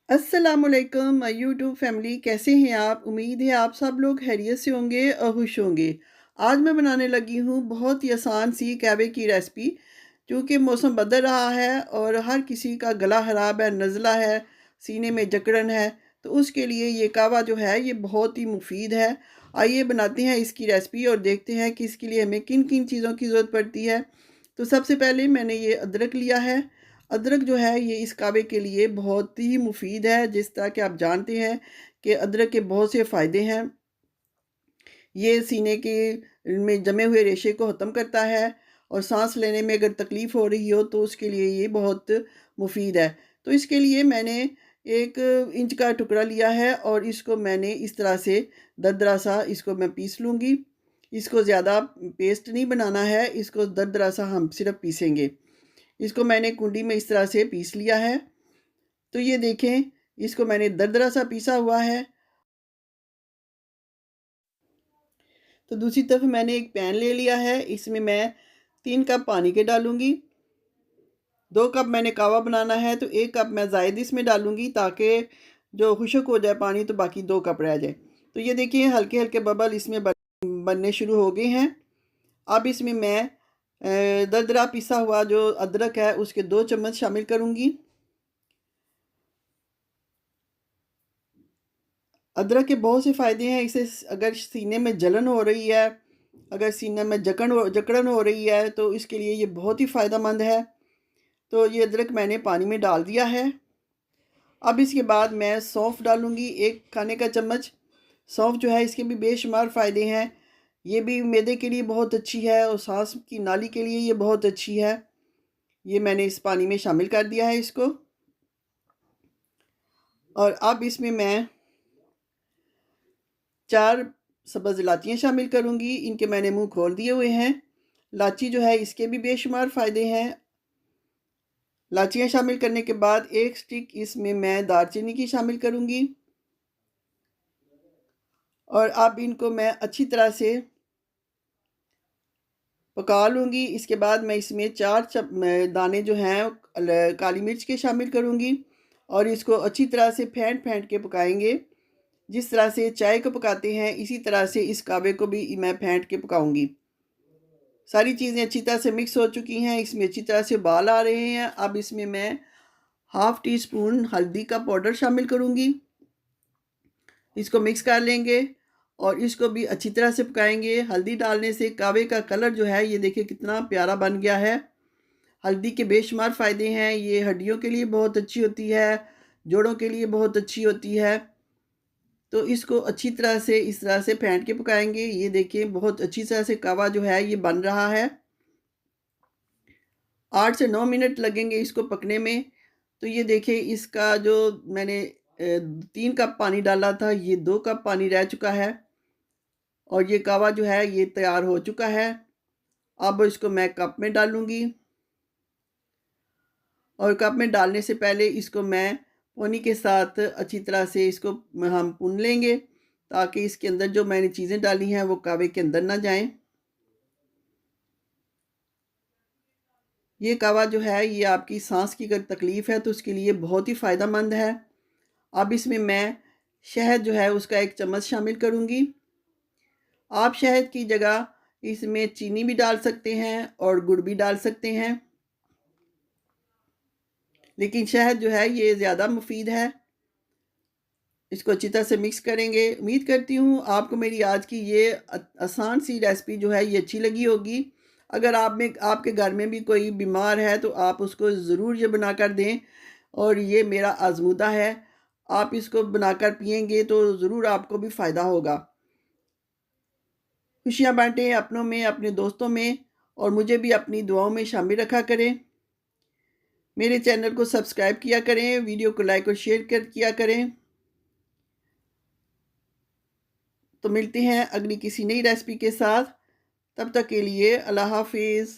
अस्सलामुअलैकुम YouTube family, कैसे हैं आप? उम्मीद है आप सब लोग खैरियत से होंगे और खुश होंगे। आज मैं बनाने लगी हूँ बहुत ही आसान सी कहवे की रेसिपी। क्योंकि मौसम बदल रहा है और हर किसी का गला ख़राब है, नज़ला है, सीने में जकड़न है, तो उसके लिए ये कहवा जो है ये बहुत ही मुफीद है। आइए बनाते हैं इसकी रेसिपी और देखते हैं कि इसके लिए हमें किन किन चीज़ों की ज़रूरत पड़ती है। तो सबसे पहले मैंने ये अदरक लिया है। अदरक जो है ये इस कहवे के लिए बहुत ही मुफीद है। जिस तरह कि आप जानते हैं कि अदरक के बहुत से फ़ायदे हैं। ये सीने के में जमे हुए रेशे को ख़त्म करता है और सांस लेने में अगर तकलीफ़ हो रही हो तो उसके लिए ये बहुत मुफीद है। तो इसके लिए मैंने 1 इंच का टुकड़ा लिया है और इसको मैंने इस तरह से दरदरा सा इसको मैं पीस लूँगी। इसको ज़्यादा पेस्ट नहीं बनाना है, इसको दरदरा सा हम सिर्फ़ पीसेंगे। इसको मैंने कुंडी में इस तरह से पीस लिया है। तो ये देखें, इसको मैंने दरदरा सा पीसा हुआ है। तो दूसरी तरफ मैंने एक पैन ले लिया है, इसमें मैं 3 कप पानी के डालूँगी। 2 कप मैंने कहवा बनाना है तो 1 कप मैं ज़ायद इसमें डालूँगी, ताकि जो खुश्क हो जाए पानी तो बाकी 2 कप रह जाए। तो ये देखिए हल्के-हल्के बबल इसमें बनने शुरू हो गए हैं। अब इसमें मैं दरदरा पिसा हुआ जो अदरक है उसके 2 चम्मच शामिल करूँगी। अदरक के बहुत से फ़ायदे हैं। इसे अगर सीने में जलन हो रही है, अगर सीने में जकड़न हो रही है तो इसके लिए ये बहुत ही फ़ायदेमंद है। तो ये अदरक मैंने पानी में डाल दिया है। अब इसके बाद मैं सौंफ डालूँगी 1 खाने का चम्मच। सौंफ जो है इसके भी बेशुमार फ़ायदे हैं। ये भी मैदे के लिए बहुत अच्छी है और सांस की नाली के लिए ये बहुत अच्छी है। ये मैंने इस पानी में शामिल कर दिया है इसको। और अब इसमें मैं 4 सब्ज़ इलायचियाँ शामिल करूँगी। इनके मैंने मुँह खोल दिए हुए हैं। इलायची जो है इसके भी बेशुमार फ़ायदे हैं। इलायचियाँ शामिल करने के बाद 1 स्टिक इसमें मैं दालचीनी की शामिल करूँगी। और अब इनको मैं अच्छी तरह से पका लूँगी। इसके बाद मैं इसमें 4 दाने जो हैं काली मिर्च के शामिल करूँगी और इसको अच्छी तरह से फेंट-फेंट के पकाएँगे। जिस तरह से चाय को पकाते हैं इसी तरह से इस कहवे को भी मैं फेंट के पकाऊँगी। सारी चीज़ें अच्छी तरह से मिक्स हो चुकी हैं, इसमें अच्छी तरह से उबाल आ रहे हैं। अब इसमें मैं हाफ़ टी स्पून हल्दी का पाउडर शामिल करूँगी। इसको मिक्स कर लेंगे और इसको भी अच्छी तरह से पकाएँगे। हल्दी डालने से कहवे का कलर जो है ये देखिए कितना प्यारा बन गया है। हल्दी के बेशुमार फ़ायदे हैं। ये हड्डियों के लिए बहुत अच्छी होती है, जोड़ों के लिए बहुत अच्छी होती है। तो इसको अच्छी तरह से इस तरह से फेंट के पकाएँगे। ये देखिए बहुत अच्छी तरह से कहवा जो है ये बन रहा है। 8 से 9 मिनट लगेंगे इसको पकने में। तो ये देखिए इसका जो मैंने 3 कप पानी डाला था, ये 2 कप पानी रह चुका है और ये कहवा जो है ये तैयार हो चुका है। अब इसको मैं कप में डालूँगी और कप में डालने से पहले इसको मैं पानी के साथ अच्छी तरह से इसको हम भून लेंगे, ताकि इसके अंदर जो मैंने चीज़ें डाली हैं वो कहवे के अंदर ना जाएँ। ये कहवा जो है ये आपकी सांस की अगर तकलीफ़ है तो उसके लिए बहुत ही फ़ायदेमंद है। अब इसमें मैं शहद जो है उसका 1 चम्मच शामिल करूँगी। आप शहद की जगह इसमें चीनी भी डाल सकते हैं और गुड़ भी डाल सकते हैं। लेकिन शहद जो है ये ज़्यादा मुफ़ीद है। इसको अच्छी तरह से मिक्स करेंगे। उम्मीद करती हूँ आपको मेरी आज की ये आसान सी रेसिपी जो है ये अच्छी लगी होगी। अगर आपके घर में भी कोई बीमार है तो आप उसको ज़रूर ये बनाकर दें और ये मेरा आज़मूदा है। आप इसको बनाकर पिएँगे तो ज़रूर आपको भी फ़ायदा होगा। खुशियाँ बाँटें अपनों में, अपने दोस्तों में और मुझे भी अपनी दुआओं में शामिल रखा करें। मेरे चैनल को सब्सक्राइब किया करें, वीडियो को लाइक और शेयर किया करें। तो मिलते हैं अगली किसी नई रेसिपी के साथ। तब तक के लिए अल्लाह हाफ़िज़।